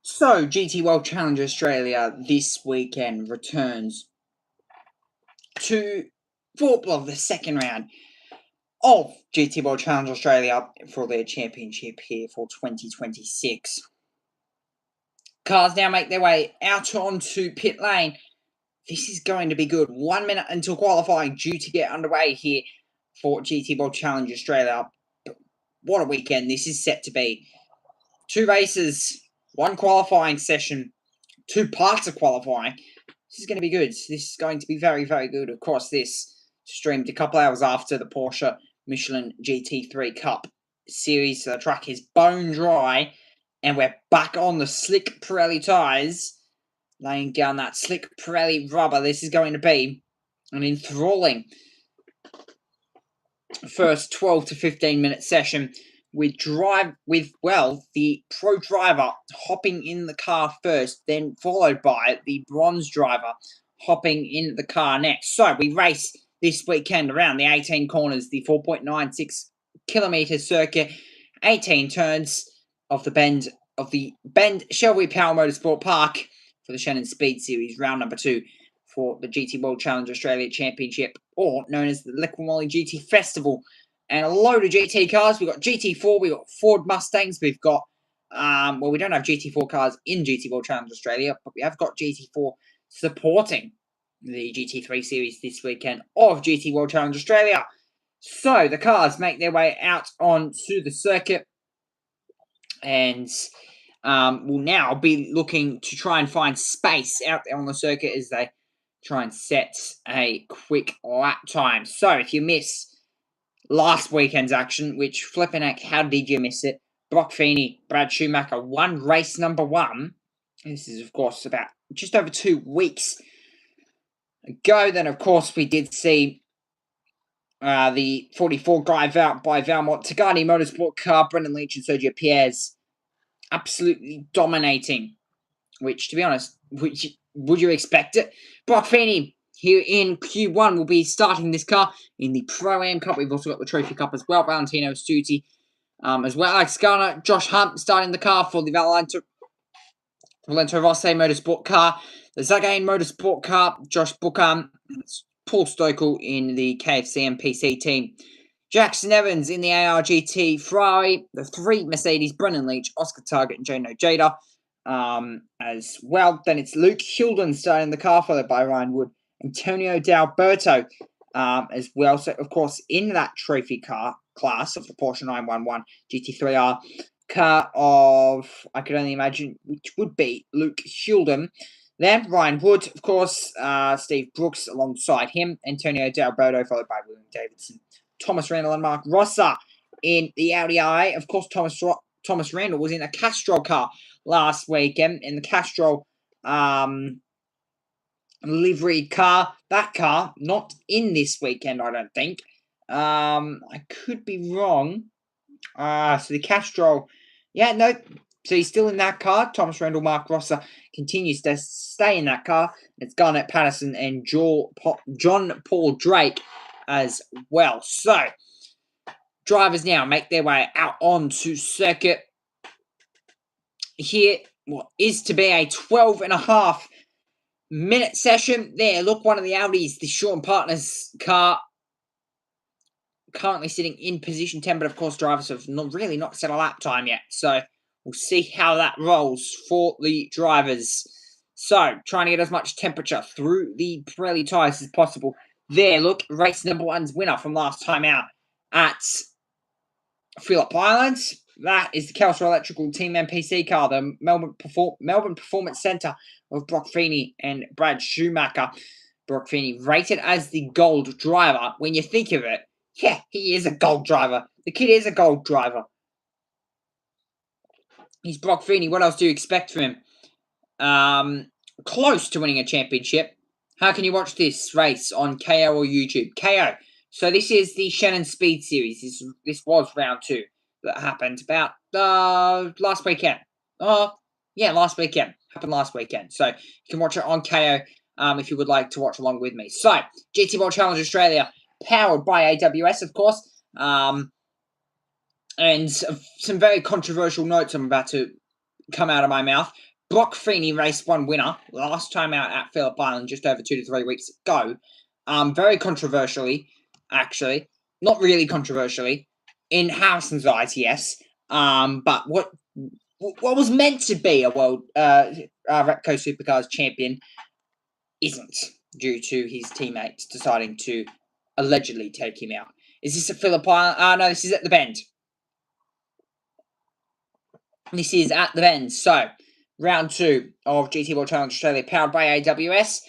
So, GT World Challenge Australia this weekend returns for the second round of GT World Challenge Australia for their championship here for 2026. Cars now make their way out onto pit lane. This is going to be good. 1 minute until qualifying due to get underway here for GT World Challenge Australia. What a weekend this is set to be. 2 races, 1 qualifying session, 2 parts of qualifying. This is going to be good. This is going to be very, very good. Of course, this streamed a couple hours after the Porsche Michelin GT3 Cup series. So the track is bone dry, and we're back on the slick Pirelli tyres, laying down that slick Pirelli rubber. This is going to be an enthralling first 12 to 15 minute session with the pro driver hopping in the car first, then followed by the bronze driver hopping in the car next. So we race this weekend around the 18 corners, the 4.96 kilometer circuit, 18 turns of the Bend Shelby Power Motorsport Park for the Shannon Speed Series, round number 2 for the GT World Challenge Australia Championship, or known as the Liquimoli GT Festival. And a load of GT cars. We've got GT4, we've got Ford Mustangs, we've got, we don't have GT4 cars in GT World Challenge Australia, but we have got GT4 supporting the GT3 series this weekend of GT World Challenge Australia. So the cars make their way out onto the circuit, and will now be looking to try and find space out there on the circuit as they try and set a quick lap time. So if you miss last weekend's action, which flipping heck, how did you miss it? Brock Feeney, Brad Schumacher won race number 1. This is, of course, about just over 2 weeks ago. Then, of course, we did see the 44 drive out by Valmont Tagani Motorsport car, Brendan Leach and Sergio Pierres absolutely dominating, which, to be honest, would you expect it? Brock Feeney here in Q1 will be starting this car in the Pro-Am Cup. We've also got the Trophy Cup as well. Valentino Stuti as well. Alex Garner, Josh Hunt starting the car for the Valento Rossi Motorsport car. The Zagain Motorsport car, Josh Bookham, Paul Stokel in the KFC MPC team. Jackson Evans in the ARGT Ferrari. The 3 Mercedes, Brennan Leach, Oscar Target, and Jano Jada as well. Then it's Luke Hilden starting the car, followed by Ryan Wood, Antonio D'Alberto as well. So, of course, in that trophy car class of the Porsche 911 GT3R car of, I could only imagine, which would be Luke Hilden. Then Ryan Wood, of course, Steve Brooks alongside him, Antonio D'Alberto, followed by William Davidson, Thomas Randall and Mark Rosser in the Audi i8. Of course, Thomas Randall was in a Castrol car last weekend, in the Castrol livery car. That car, not in this weekend, I don't think. I could be wrong. So the Castrol, so he's still in that car. Thomas Randall, Mark Rosser continues to stay in that car. It's Garnett Patterson and John Paul Drake as well. So, drivers now make their way out onto circuit. Here, what is to be a 12.5 minute session. There, look, one of the Audis, the Sean Partners car, currently sitting in position 10, but of course drivers have not set a lap time yet. So, we'll see how that rolls for the drivers. So, trying to get as much temperature through the Pirelli tyres as possible. There, look, race number 1's winner from last time out at Phillip Island. That is the Kelso Electrical Team MPC car, the Melbourne Performance Centre of Brock Feeney and Brad Schumacher. Brock Feeney rated as the gold driver. When you think of it, yeah, he is a gold driver. The kid is a gold driver. He's Brock Feeney. What else do you expect from him? Close to winning a championship. How can you watch this race on KO or YouTube? KO. So this is the Shannon Speed Series. This was round 2 that happened about last weekend. Last weekend. Happened last weekend. So you can watch it on KO if you would like to watch along with me. So, GT World Challenge Australia, powered by AWS, of course. And some very controversial notes I'm about to come out of my mouth. Brock Feeney race 1 winner last time out at Phillip Island just over 2 to 3 weeks ago. Very controversially, actually. Not really controversially. In Harrison's eyes, yes. But what was meant to be a world Repco Supercars champion isn't, due to his teammates deciding to allegedly take him out. Is this at Phillip Island? No, this is at the Bend. This is at the Bend. So, round 2 of GT World Challenge Australia, powered by AWS,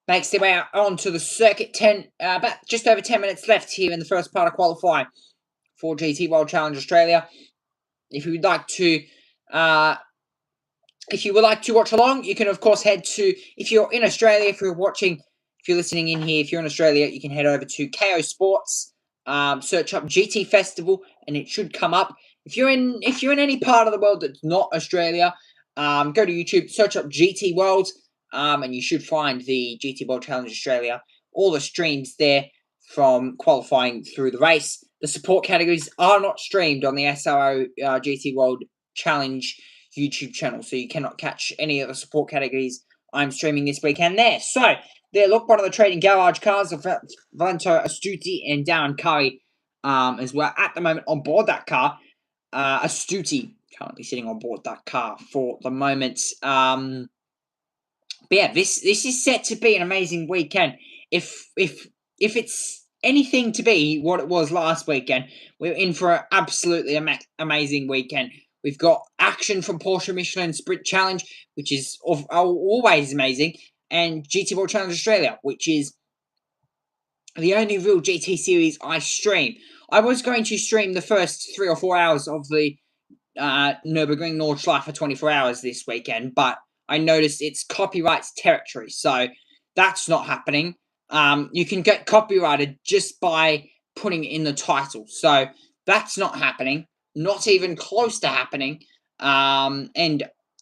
makes their way out onto the circuit. About just over 10 minutes left here in the first part of qualifying for GT World Challenge Australia. If you would like to watch along, you can of course head to, if you're in Australia, if you're listening in here, if you're in Australia, you can head over to KO Sports, search up GT Festival, and it should come up. If you're in any part of the world that's not Australia, go to YouTube, search up GT World, and you should find the GT World Challenge Australia. All the streams there from qualifying through the race. The support categories are not streamed on the SRO GT World Challenge YouTube channel, so you cannot catch any of the support categories I'm streaming this weekend there. So, there, look, one of the trading garage cars of Valento Astuti and Darren Curry as well at the moment on board that car. Astuti currently sitting on board that car for the moment. But yeah, this is set to be an amazing weekend. If it's anything to be what it was last weekend, we're in for an absolutely amazing weekend. We've got action from Porsche Michelin Sprint Challenge, which is always amazing, and GT World Challenge Australia, which is the only real GT series I stream. I was going to stream the first 3 or 4 hours of the Nürburgring Nordschleife for 24 hours this weekend, but I noticed it's copyrights territory, so that's not happening. You can get copyrighted just by putting it in the title, so that's not happening. Not even close to happening. And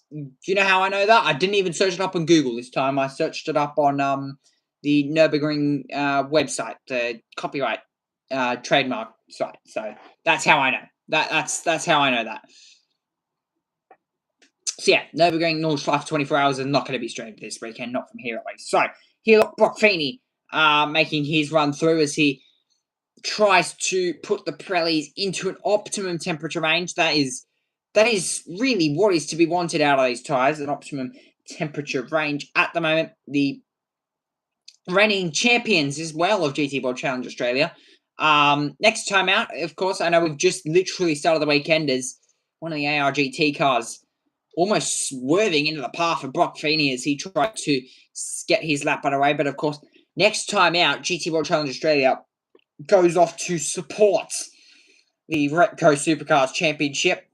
you know how I know that? I didn't even search it up on Google this time. I searched it up on the Nürburgring website, the copyright trademark site. So that's how I know. That's how I know that. So yeah, Nürburgring Nordschleife 24 hours is not going to be streamed this weekend, not from here at least. So here, look, Brock Feeney making his run through as he tries to put the Pirellis into an optimum temperature range. That is really what is to be wanted out of these tyres, an optimum temperature range at the moment. The reigning champions as well of GT World Challenge Australia. Next time out, of course, I know we've just literally started the weekend as one of the ARGT cars almost swerving into the path of Brock Feeney as he tried to get his lap underway. But of course, next time out, GT World Challenge Australia goes off to support the Repco Supercars Championship.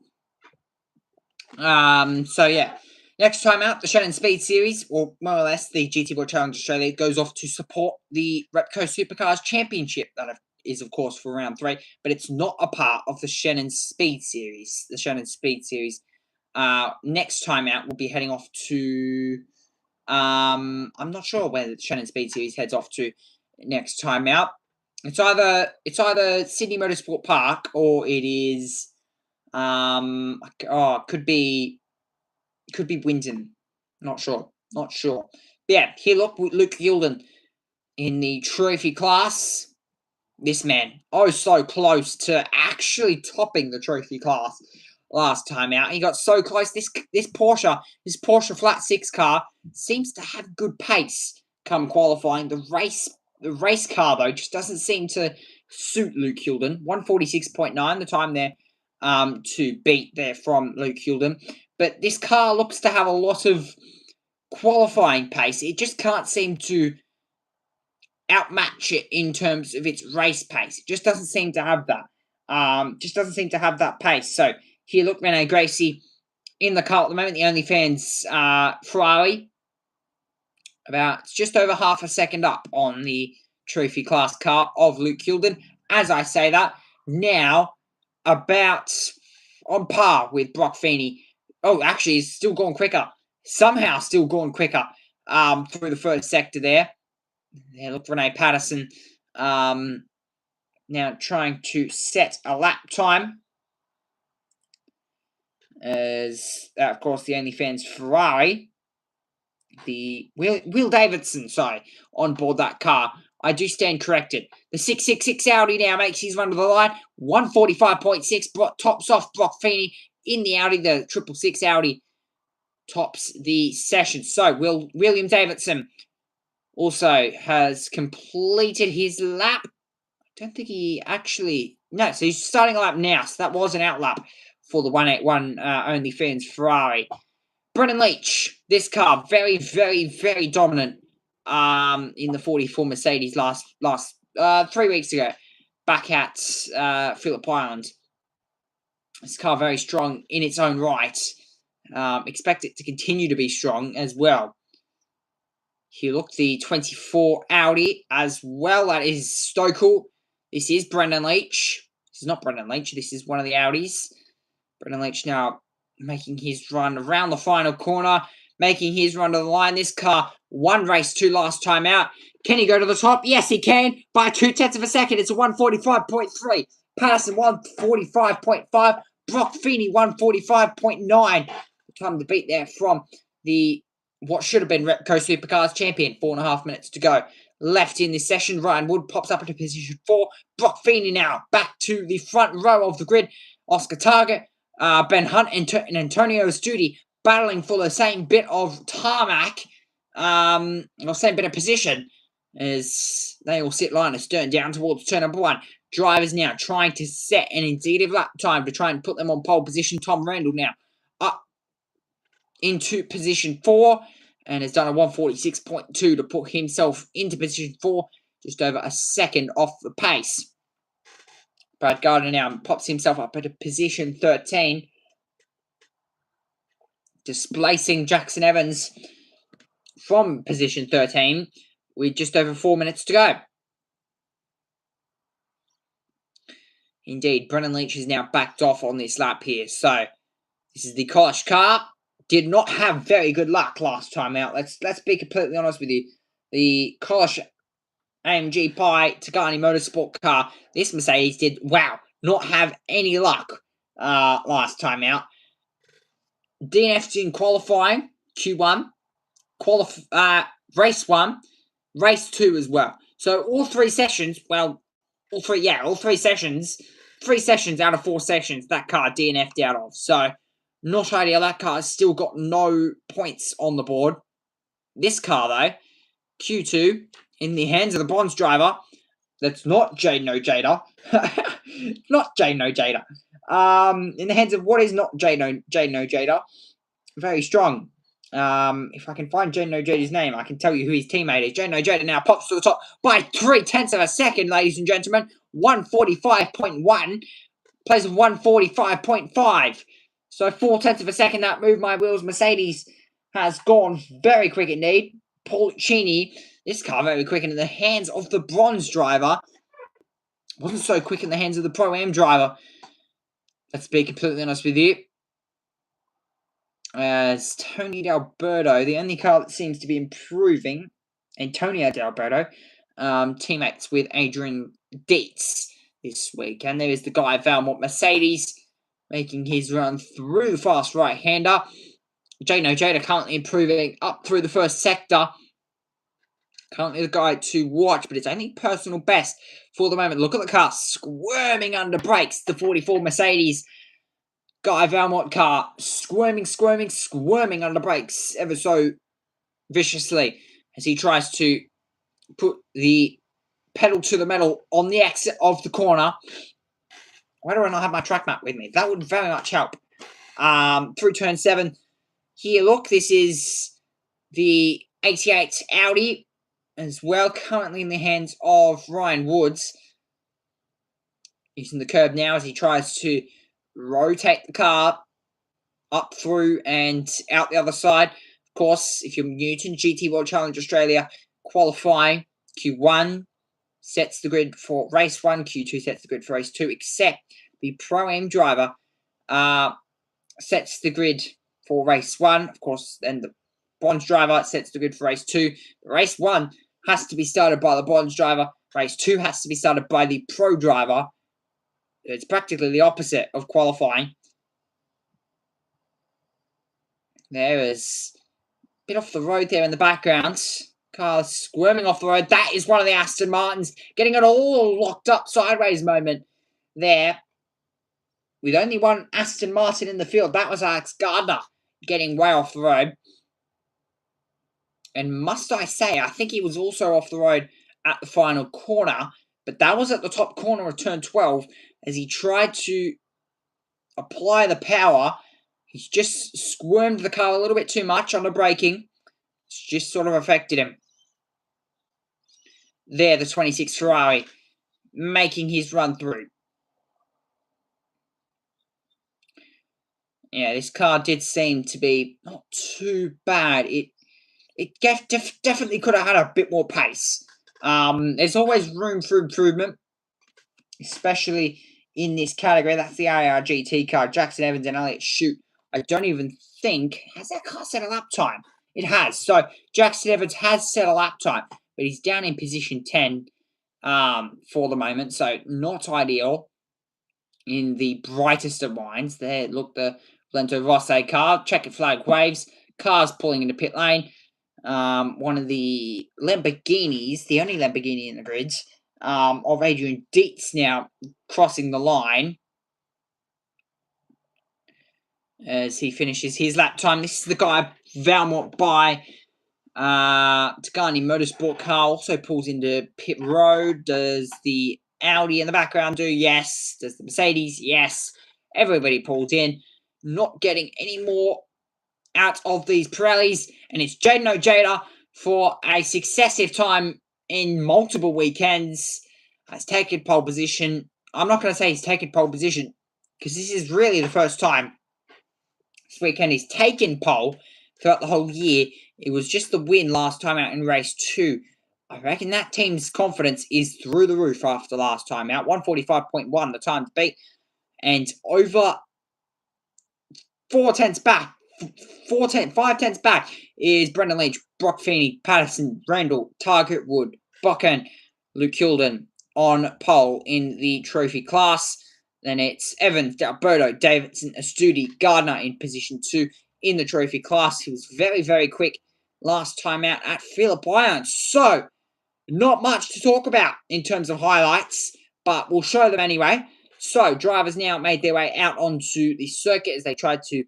So yeah, next time out, the Shannon Speed Series, or more or less the GT World Challenge Australia, goes off to support the Repco Supercars Championship. That is, of course, for round 3, but it's not a part of the Shannon Speed Series. The Shannon Speed Series, next time out, will be heading off to. I'm not sure where the Shannon Speed Series heads off to next time out. It's either Sydney Motorsport Park or it is could be Winton. Not sure. But yeah, here look, Luke Gilden in the trophy class. This man, so close to actually topping the trophy class last time out. He got so close. This Porsche Flat 6 car seems to have good pace come qualifying. The race car, though, just doesn't seem to suit Luke Hilden. 146.9, the time there to beat there from Luke Hilden. But this car looks to have a lot of qualifying pace. It just can't seem to outmatch it in terms of its race pace. It just doesn't seem to have that. Pace. So here, look, Rene Gracie in the car at the moment. The OnlyFans Ferrari, about just over half a second up on the trophy class car of Luke Hilden. As I say that, now about on par with Brock Feeney. Oh, actually, he's still going quicker. Somehow still going quicker through the first sector there. There, look, Renee Patterson now trying to set a lap time. as, of course, the OnlyFans Ferrari, the Will Davidson, on board that car. I do stand corrected. The 666 Audi now makes his run to the line. 145.6. Tops off Brock Feeney in the Audi. The 666 Audi tops the session. So William Davidson also has completed his lap. I don't think he actually... No, so he's starting a lap now. So that was an out lap for the 181 OnlyFans Ferrari. Brendan Leach, this car, very, very, very dominant in the 44 Mercedes last 3 weeks ago, back at Phillip Island. This car very strong in its own right. Expect it to continue to be strong as well. Here, look, the 24 Audi as well. That is Stokel. This is Brendan Leach. This is not Brendan Leach. This is one of the Audis. Brendan Leach now making his run around the final corner, making his run to the line. This car won race 2 last time out. Can he go to the top? Yes, he can. By 0.2 of a second. It's a 145.3. Patterson 145.5. Brock Feeney 145.9. The time to beat there from the what should have been Repco Supercars champion. 4.5 minutes to go left in this session. Ryan Wood pops up into position 4. Brock Feeney now back to the front row of the grid. Oscar Target, Ben Hunt, and Antonio Studi battling for the same bit of tarmac, or same bit of position, as they all sit line astern down towards turn number 1. Drivers now trying to set an indicative lap time to try and put them on pole position. Tom Randall now up into position 4 and has done a 146.2 to put himself into position 4, just over a second off the pace. Brad Gardner now pops himself up into position 13, displacing Jackson Evans from position 13 with just over 4 minutes to go. Indeed, Brendan Leach is now backed off on this lap here. So, this is the Kolish car. Did not have very good luck last time out. Let's be completely honest with you. The Kolish AMG Pi Tagani Motorsport car, this Mercedes did, not have any luck last time out. DNF'd in qualifying, Q1, race 1, race 2 as well. So all 3 sessions, all three sessions, 3 sessions out of 4 sessions, that car DNF'd out of. So, not ideal. That car has still got no points on the board. This car, though, Q2, in the hands of the bronze driver, that's not Jaden Ojeda. Not Jaden Ojeda. In the hands of what is not Jaden Ojeda. Very strong. If I can find Jaden Ojeda's name, I can tell you who his teammate is. Jaden Ojeda now pops to the top by 0.3 of a second, ladies and gentlemen. 145.1. Place of 145.5. So 0.4 of a second, that moved my wheels. Mercedes has gone very quick indeed. Paul Cheney, this car very quick in the hands of the bronze driver. Wasn't so quick in the hands of the Pro-Am driver. Let's be completely honest with you. As Tony D'Alberto, the only car that seems to be improving, Antonio D'Alberto, teammates with Adrian Dietz this week. And there is the guy Valmont Mercedes making his run through the fast right-hander. Jaden Ojeda currently improving up through the first sector. Currently the guy to watch, but it's only personal best for the moment. Look at the car squirming under brakes. The 44 Mercedes Guy Valmont car squirming under brakes ever so viciously as he tries to put the pedal to the metal on the exit of the corner. Why do I not have my track map with me? That would very much help. Through turn 7. Here, look, this is the 88 Audi as well, currently in the hands of Ryan Woods. Using the curb now as he tries to rotate the car up through and out the other side. Of course, if you're new to GT World Challenge Australia qualifying, Q1 sets the grid for race 1, Q2 sets the grid for race 2, except the Pro-Am driver sets the grid for race 1, of course, and the bronze driver sets the grid for race 2. Race 1 has to be started by the bronze driver, race 2 has to be started by the pro driver. It's practically the opposite of qualifying. There is a bit off the road there in the background. Car squirming off the road. That is one of the Aston Martins getting it all locked up sideways moment there. With only one Aston Martin in the field. That was Alex Gardner getting way off the road. And must I say, I think he was also off the road at the final corner. But that was at the top corner of turn 12 as he tried to apply the power. He's just squirmed the car a little bit too much on the braking. It's just sort of affected him. There, the 26 Ferrari making his run through. Yeah, this car did seem to be not too bad. It definitely could have had a bit more pace. There's always room for improvement, especially in this category. That's the ARGT car. Jackson Evans and Elliott Shute. I don't even think, has that car set a lap time? It has. So Jackson Evans has set a lap time, but he's down in position 10 for the moment. So not ideal in the brightest of minds. There, look, the Lento Rossi car. Checkered flag waves. Cars pulling into pit lane. One of the Lamborghinis, the only Lamborghini in the grids, of Adrian Dietz now crossing the line as he finishes his lap time. This is the guy Valmont by Tagani Motorsport car also pulls into pit road. Does the Audi in the background do? Yes. Does the Mercedes? Yes. Everybody pulls in. Not getting any more out of these Pirellis. And it's Jaden Ojeda for a successive time in multiple weekends has taken pole position. I'm not going to say he's taken pole position because this is really the first time this weekend he's taken pole throughout the whole year. It was just the win last time out in race 2. I reckon that team's confidence is through the roof after last time out. 145.1 the time to beat. And over 4 tenths back, 5 tenths back is Brendan Lynch, Brock Feeney, Patterson, Randall, Target Wood, Buchan, Luke Hilden on pole in the trophy class. Then it's Evans, Dalberto, Davidson, Astudi, Gardner in position 2 in the trophy class. He was very, very quick last time out at Phillip Island. So, not much to talk about in terms of highlights, but we'll show them anyway. So, drivers now made their way out onto the circuit as they tried to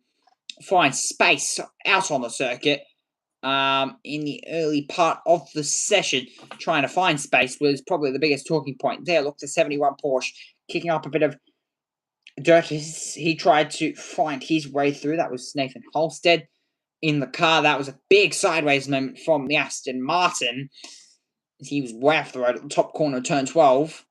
find space out on the circuit. In the early part of the session, trying to find space was probably the biggest talking point. There, look, the 71 Porsche kicking up a bit of dirt. He tried to find his way through. That was Nathan Halstead in the car. That was a big sideways moment from the Aston Martin. He was way off the road at the top corner of turn 12.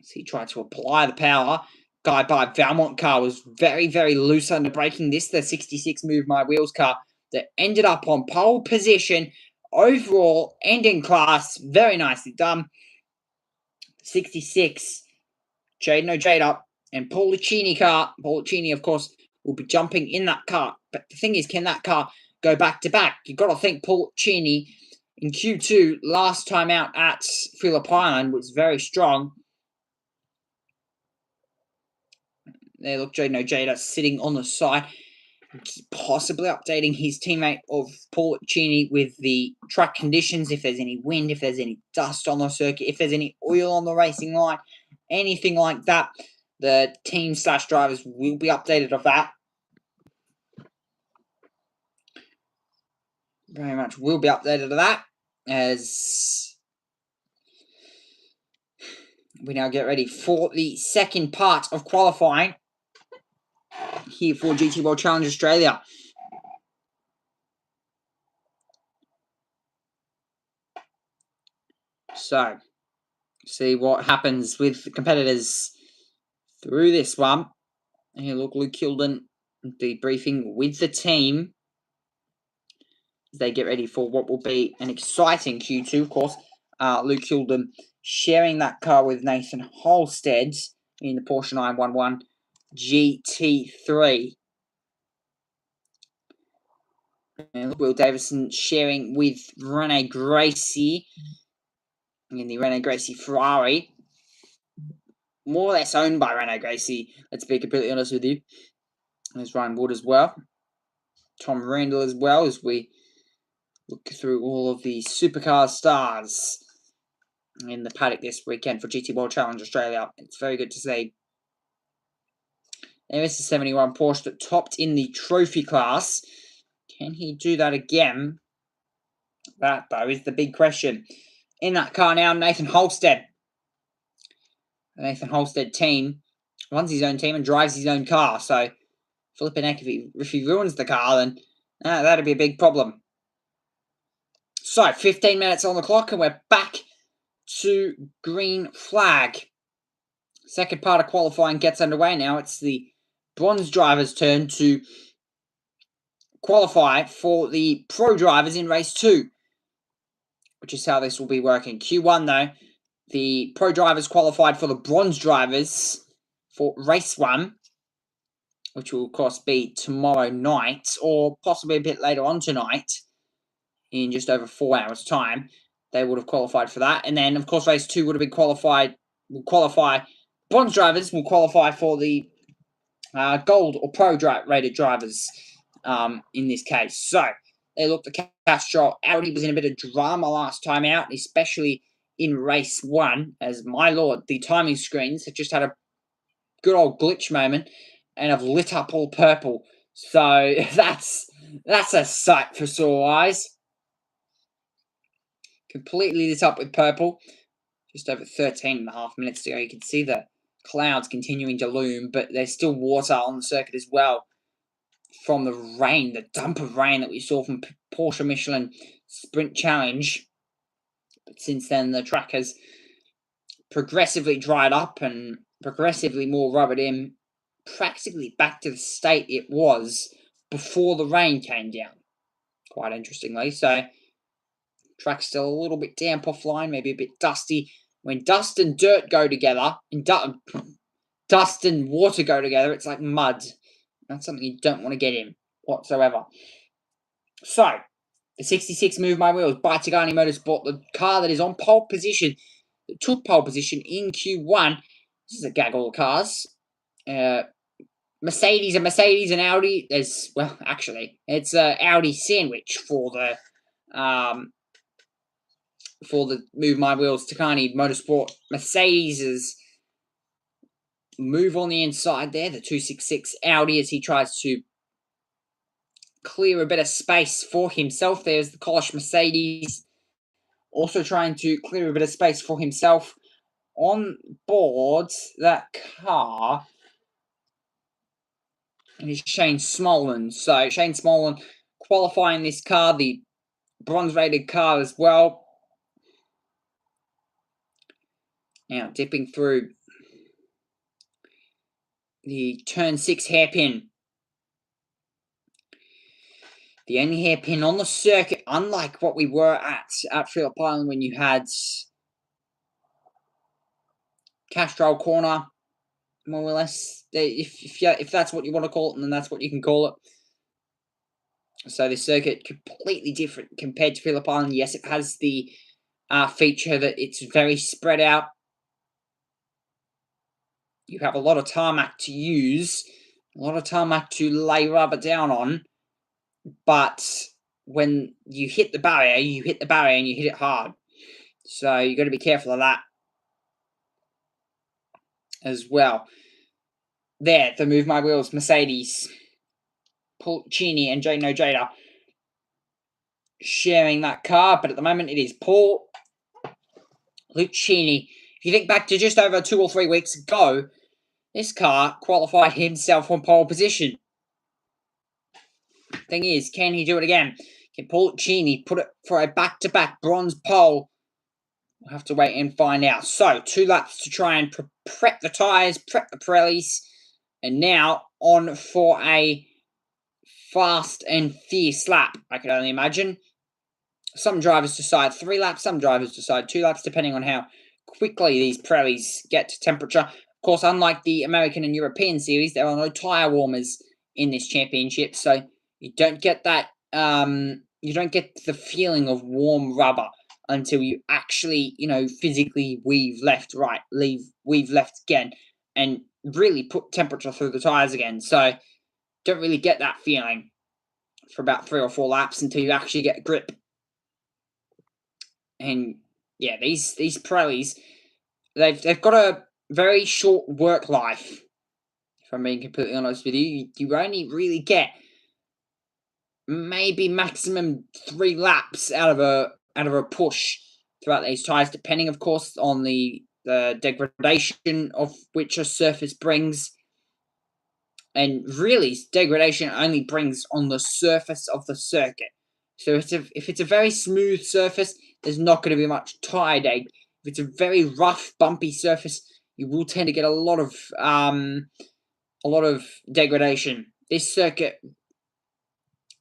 So he tried to apply the power. Guy by Valmont car was very, very loose under braking. This, the 66 Move My Wheels car that ended up on pole position overall and in class. Very nicely done. 66, Jaden Ojeda and Pollicini car. Pollicini, of course, will be jumping in that car. But the thing is, can that car go back to back? You've got to think Pollicini in Q2 last time out at Phillip Island was very strong. There, look, Jaden Ojeda sitting on the side, possibly updating his teammate of Pollicini with the track conditions, if there's any wind, if there's any dust on the circuit, if there's any oil on the racing line, anything like that. The team/drivers will be updated of that. Very much will be updated of that as we now get ready for the second part of qualifying here for GT World Challenge Australia. So, see what happens with the competitors through this one. Here, look, Luke Hilden debriefing with the team as they get ready for what will be an exciting Q2, of course. Luke Hilden sharing that car with Nathan Halstead in the Porsche 911 GT3. And Will Davison sharing with Rene Gracie in the Rene Gracie Ferrari. More or less owned by Rene Gracie, let's be completely honest with you. There's Ryan Wood as well. Tom Randall as well, as we look through all of the supercar stars in the paddock this weekend for GT World Challenge Australia. It's very good to see. There is the 71 Porsche that topped in the trophy class. Can he do that again? That, though, is the big question. In that car now, Nathan Holstead. The Nathan Holstead team runs his own team and drives his own car. So, flipping heck, if he ruins the car, then that'd be a big problem. So, 15 minutes on the clock, and we're back to green flag. Second part of qualifying gets underway now. It's the bronze drivers' turn to qualify for the pro drivers in race 2, which is how this will be working. Q1, though, the pro drivers qualified for the bronze drivers for race 1, which will, of course, be tomorrow night, or possibly a bit later on tonight, in just over 4 hours' time. They would have qualified for that. And then, of course, race 2 would have been bronze drivers will qualify for the gold or pro rated drivers in this case. So, they looked at Castro. Audi was in a bit of drama last time out, especially in race 1, as, my lord, the timing screens have just had a good old glitch moment and have lit up all purple. So, that's a sight for sore eyes. Completely lit up with purple. Just over 13 and a half minutes to go. You can see the clouds continuing to loom, but there's still water on the circuit as well from the rain, the dump of rain that we saw from Porsche Michelin Sprint Challenge. But since then, the track has progressively dried up and progressively more rubbered in, practically back to the state it was before the rain came down, quite interestingly. So, track's still a little bit damp offline, maybe a bit dusty. When dust and dirt go together, and dust and water go together, it's like mud. That's something you don't want to get in whatsoever. So, the 66 Move My Wheels by Tigani Motorsport, the car that is on pole position, that took pole position in Q1. This is a gaggle of cars. Mercedes and Audi. It's an Audi sandwich for the Move My Wheels Tigani Motorsport. Mercedes' move on the inside there, the 266 Audi, as he tries to clear a bit of space for himself. There's the Polish Mercedes, also trying to clear a bit of space for himself. On board that car is Shane Smolin. So Shane Smolin qualifying this car, the bronze-rated car as well. Now dipping through the turn 6 hairpin. The only hairpin on the circuit, unlike what we were at Phillip Island when you had Castrol Corner, more or less. If that's what you want to call it, then that's what you can call it. So the circuit completely different compared to Phillip Island. Yes, it has the feature that it's very spread out. You have a lot of tarmac to use, a lot of tarmac to lay rubber down on, but when you hit the barrier and you hit it hard. So you've got to be careful of that as well. There, the Move My Wheels Mercedes, Pulcini and Jay No Jada sharing that car, but at the moment it is Paul Lucchini. If you think back to just over 2 or 3 weeks ago, this car qualified himself on pole position. Thing is, can he do it again? Can Paul Lucchini put it for a back-to-back bronze pole? We'll have to wait and find out. So, 2 laps to try and prep the tyres, prep the Pirellis, and now on for a fast and fierce lap, I can only imagine. Some drivers decide 3 laps, some drivers decide 2 laps, depending on how quickly these Pirellis get to temperature. Of course, unlike the American and European series, there are no tyre warmers in this championship, so you don't get that. You don't get the feeling of warm rubber until you actually, physically weave left, right, weave left again, and really put temperature through the tyres again. So, don't really get that feeling. for about 3 or 4 laps until you actually get a grip. And yeah, these Pirellis, they've got a very short work life. If I'm being completely honest with you, you only really get maybe maximum 3 laps out of a push throughout these tires, depending, of course, on the degradation of which a surface brings. And really, degradation only brings on the surface of the circuit. So if it's a very smooth surface, there's not going to be much tire deg. If it's a very rough, bumpy surface, you will tend to get a lot of degradation. This circuit,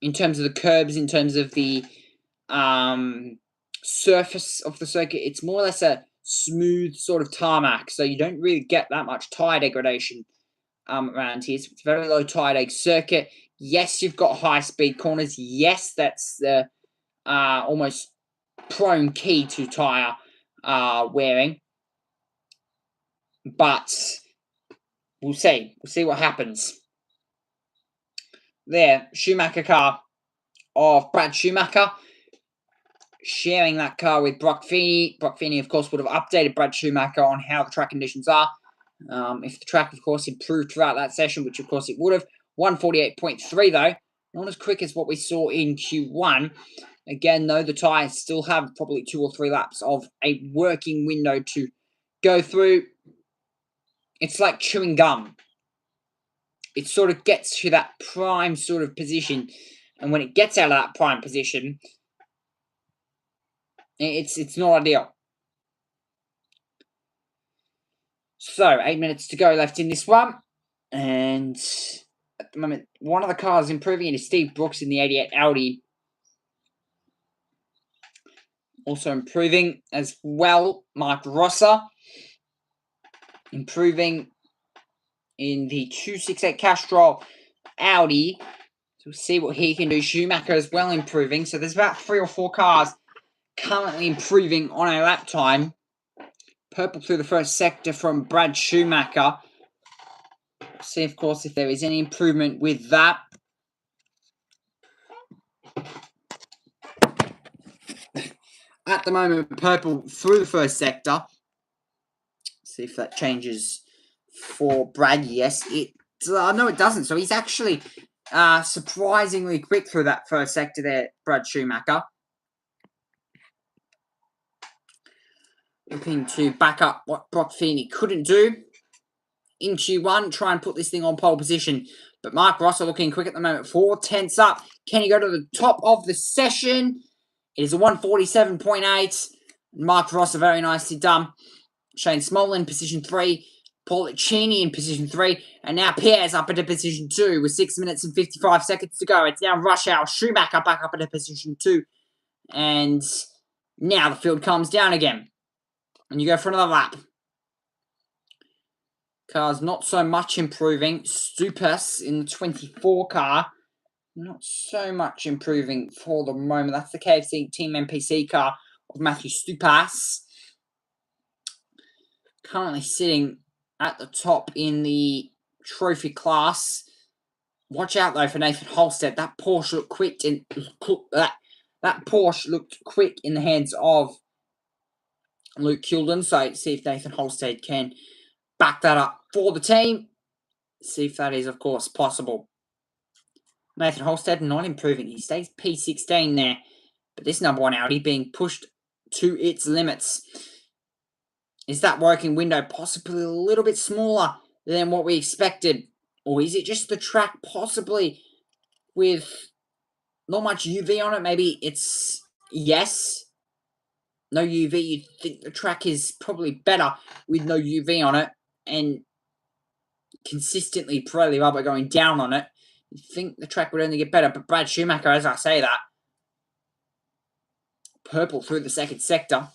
in terms of the curbs, in terms of the surface of the circuit, it's more or less a smooth sort of tarmac, so you don't really get that much tire degradation around here. So it's a very low tire deg circuit. Yes, you've got high speed corners. Yes, that's the almost prone key to tire wearing. But we'll see. We'll see what happens. There, Schumacher car of Brad Schumacher, sharing that car with Brock Feeney. Brock Feeney, of course, would have updated Brad Schumacher on how the track conditions are. If the track, of course, improved throughout that session, which, of course, it would have. 148.3, though. Not as quick as what we saw in Q1. Again, though, the tyres still have probably 2 or 3 laps of a working window to go through. It's like chewing gum. It sort of gets to that prime sort of position. And when it gets out of that prime position, it's not ideal. So, 8 minutes to go left in this one. And at the moment, one of the cars improving it is Steve Brooks in the 88 Audi. Also improving as well, Mark Rosser. Improving in the 268 Castrol Audi. So we'll see what he can do. Schumacher as well improving. So there's about 3 or 4 cars currently improving on a lap time. Purple through the first sector from Brad Schumacher. See, of course, if there is any improvement with that. At the moment, purple through the first sector. See if that changes for Brad. Yes, no, it doesn't. So he's actually surprisingly quick through that first sector there, Brad Schumacher. Looking to back up what Brock Feeney couldn't do in Q1, try and put this thing on pole position. But Mark Rosser looking quick at the moment, 4 tenths up. Can he go to the top of the session? It is a 147.8. Mark Rosser very nicely done. Shane Small in position 3. Paul Cini in position 3. And now Pierre's up into position 2 with 6 minutes and 55 seconds to go. It's now rush hour. Schumacher back up into position 2. And now the field calms down again. And you go for another lap. Cars not so much improving. Stupas in the 24 car. Not so much improving for the moment. That's the KFC Team NPC car of Matthew Stupas. Currently sitting at the top in the trophy class. Watch out, though, for Nathan Holstead. That Porsche looked quick. That Porsche looked quick in the hands of Luke Kilden. So see if Nathan Holstead can back that up for the team. See if that is, of course, possible. Nathan Holstead not improving. He stays P16 there. But this number 1 Audi being pushed to its limits. Is that working window possibly a little bit smaller than what we expected? Or is it just the track possibly with not much UV on it? Maybe it's yes. No UV. You'd think the track is probably better with no UV on it. And consistently Pirelli rubber going down on it. You'd think the track would only get better. But Brad Schumacher, as I say that, purple through the second sector.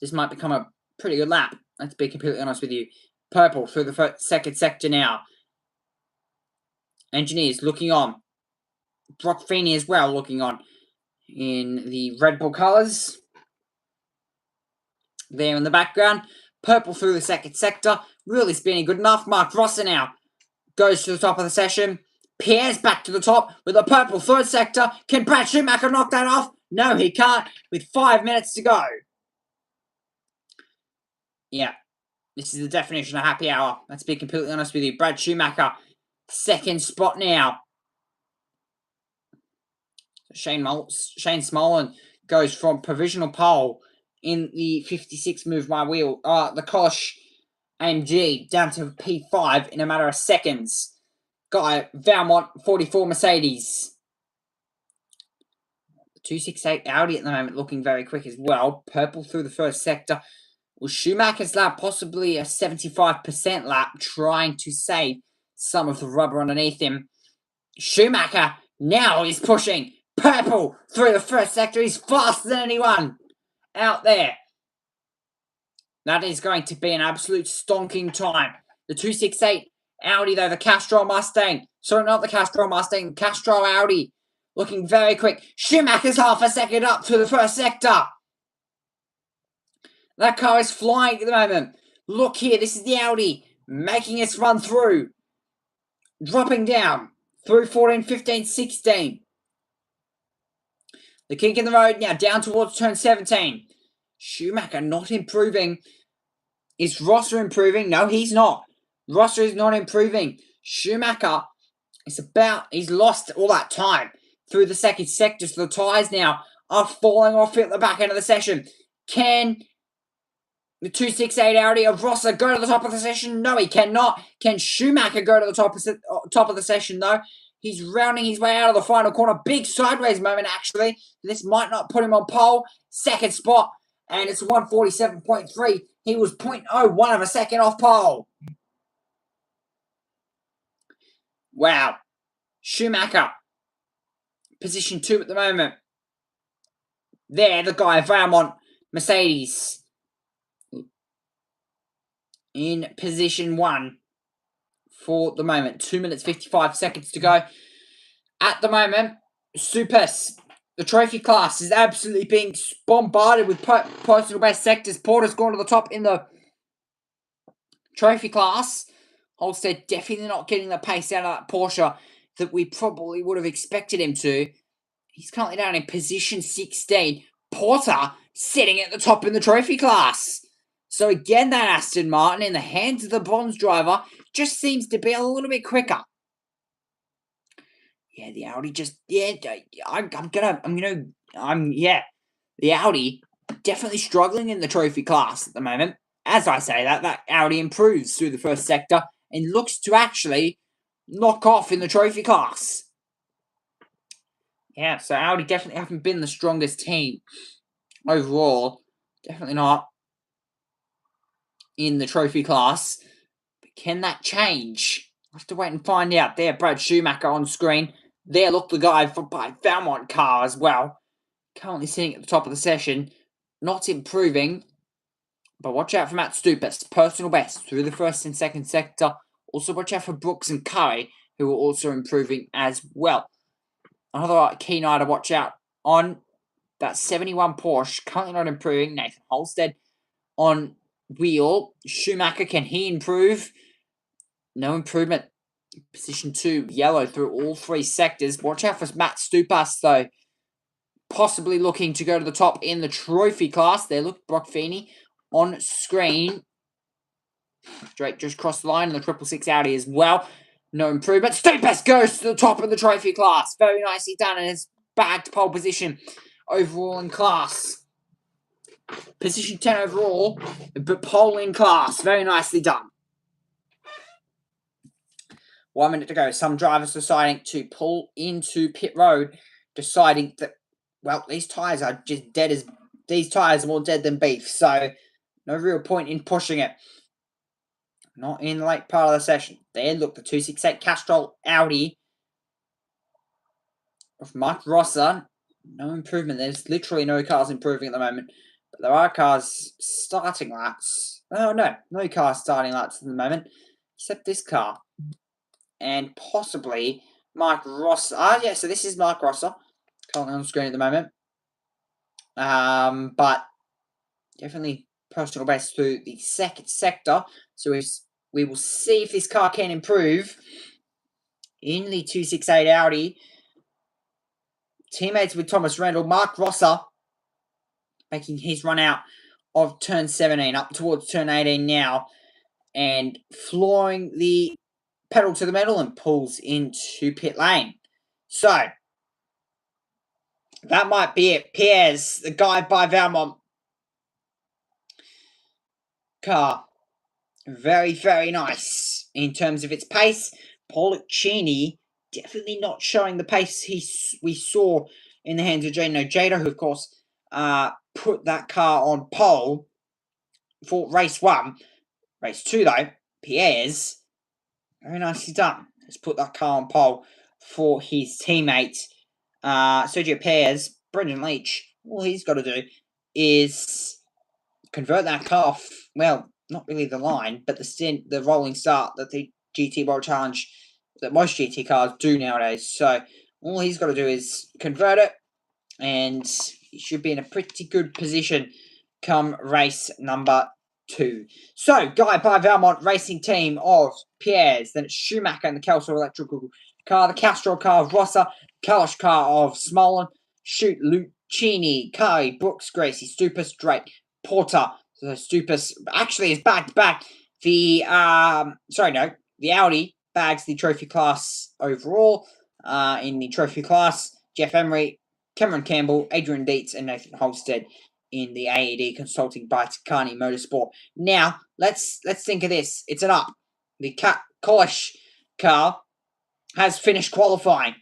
This might become a pretty good lap. Let's be completely honest with you. Purple through the second sector now. Engineers looking on. Brock Feeney as well looking on in the Red Bull colours. There in the background. Purple through the second sector. Really spinning good enough. Mark Rosser now goes to the top of the session. Pierre's back to the top with a purple third sector. Can Brad Schumacher knock that off? No, he can't, with 5 minutes to go. Yeah, this is the definition of happy hour. Let's be completely honest with you. Brad Schumacher, second spot now. Shane Smolin goes from provisional pole in the 56 move my wheel. The Kosh AMG down to P5 in a matter of seconds. Guy Valmont 44 Mercedes. 268 Audi at the moment looking very quick as well. Purple through the first sector. Well, Schumacher's lap possibly a 75% lap, trying to save some of the rubber underneath him. Schumacher now is pushing. Purple through the first sector. He's faster than anyone out there. That is going to be an absolute stonking time. The 268 Audi, though, the Castrol Mustang. Sorry, not the Castrol Mustang, the Castrol Audi. Looking very quick. Schumacher's half a second up through the first sector. That car is flying at the moment. Look here, this is the Audi making its run through. Dropping down through 14, 15, 16. The kink in the road now down towards turn 17. Schumacher not improving. Is Rosser improving? No, he's not. Rosser is not improving. Schumacher he's lost all that time through the second sector. So the tyres now are falling off at the back end of the session. Can the 268 Audi of Rosser go to the top of the session? No, he cannot. Can Schumacher go to the top of the session, though? He's rounding his way out of the final corner. Big sideways moment, actually. This might not put him on pole. Second spot, and it's 147.3. He was 0.01 of a second off pole. Wow. Schumacher, position 2 at the moment. There, the guy, Valmont, Mercedes, in position 1 for the moment. 2 minutes, 55 seconds to go. At the moment, Supers, the trophy class, is absolutely being bombarded with personal best sectors. Porter's gone to the top in the trophy class. Holstead definitely not getting the pace out of that Porsche that we probably would have expected him to. He's currently down in position 16. Porter sitting at the top in the trophy class. So again, that Aston Martin in the hands of the bronze driver just seems to be a little bit quicker. Yeah, the Audi just, the Audi definitely struggling in the trophy class at the moment. As I say that Audi improves through the first sector and looks to actually knock off in the trophy class. Yeah, so Audi definitely haven't been the strongest team overall. Definitely not in the trophy class. But can that change? We'll have to wait and find out. There, Brad Schumacher on screen. There, look, the guy by Valmont car as well. Currently sitting at the top of the session. Not improving. But watch out for Matt Stupas. Personal best through the first and second sector. Also watch out for Brooks and Curry, who are also improving as well. Another key night to watch out on. That 71 Porsche. Currently not improving. Nathan Holstead on wheel. Schumacher, can he improve? No improvement. Position 2, yellow through all 3 sectors. Watch out for Matt Stupas, though. Possibly looking to go to the top in the trophy class. There, look, Brock Feeney on screen. Drake just crossed the line in the 666 Audi as well. No improvement. Stupas goes to the top of the trophy class. Very nicely done, and it's back to pole position overall in class. Position 10 overall, but pole in class. Very nicely done. 1 minute to go. Some drivers deciding to pull into pit road, deciding that, well, these tyres are just dead as... These tyres are more dead than beef, so no real point in pushing it. Not in the late part of the session. There, look, the 268 Castrol Audi of Mike Rosser. No improvement. There's literally no cars improving at the moment. But there are cars starting laps. Oh, no cars starting laps at the moment, except this car. And possibly Mike Rosser. Yeah, so this is Mike Rosser. Currently on screen at the moment. But definitely personal best through the second sector. So we will see if this car can improve in the 268 Audi. Teammates with Thomas Randall, Mark Rosser making his run out of turn 17 up towards turn 18 now, and flooring the pedal to the metal and pulls into pit lane. So that might be it. Pierre's, the guy by Valmont car, very, very nice in terms of its pace. Pollicini definitely not showing the pace we saw in the hands of Jada. Jada, who of course put that car on pole for race 1. Race 2 though, Pierre's, very nicely done. Has put that car on pole for his teammate Sergio Perez. Brendan Leach, all he's got to do is convert that car off, well, not really the line, but the rolling start that the GT World Challenge, that most GT cars do nowadays. So all he's got to do is convert it, and he should be in a pretty good position come race number 2. So, Guy by Valmont Racing Team of Pierre's, then it's Schumacher and the Kelso Electrical car, the Castro car of Rosser, Kalash car of Smolin, Shoot Lucchini, Kai, Brooks, Gracie, Stupas, Drake, Porter. So Stupas actually is back. The the Audi bags the trophy class overall. In the trophy class, Jeff Emery, Cameron Campbell, Adrian Dietz, and Nathan Holstead in the AED Consulting by Takani Motorsport. Now, let's think of this. It's an up. The Kolish car has finished qualifying.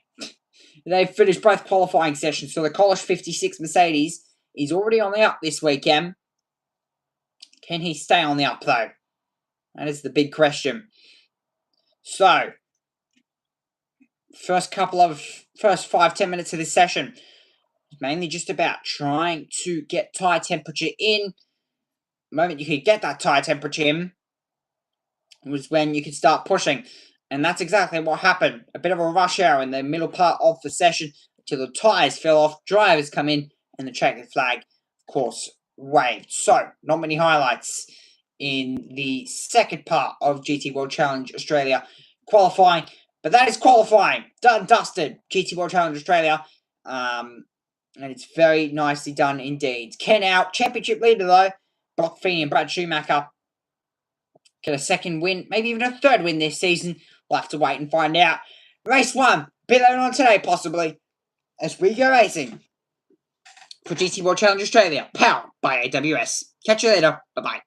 They've finished both qualifying sessions. So the Kolish 56 Mercedes is already on the up this weekend. Can he stay on the up, though? That is the big question. So, first 5-10 minutes of this session, mainly just about trying to get tyre temperature in. The moment you could get that tyre temperature in was when you could start pushing. And that's exactly what happened. A bit of a rush hour in the middle part of the session until the tyres fell off, drivers come in, and the checkered flag, of course, waved. So, not many highlights in the second part of GT World Challenge Australia qualifying. But that is qualifying. Done, dusted. GT World Challenge Australia. And it's very nicely done indeed. Ken out. Championship leader, though. Brock Feeney and Brad Schumacher get a second win, maybe even a third win this season. We'll have to wait and find out. Race 1. Bit later on today, possibly, as we go racing for GT World Challenge Australia, powered by AWS. Catch you later. Bye-bye.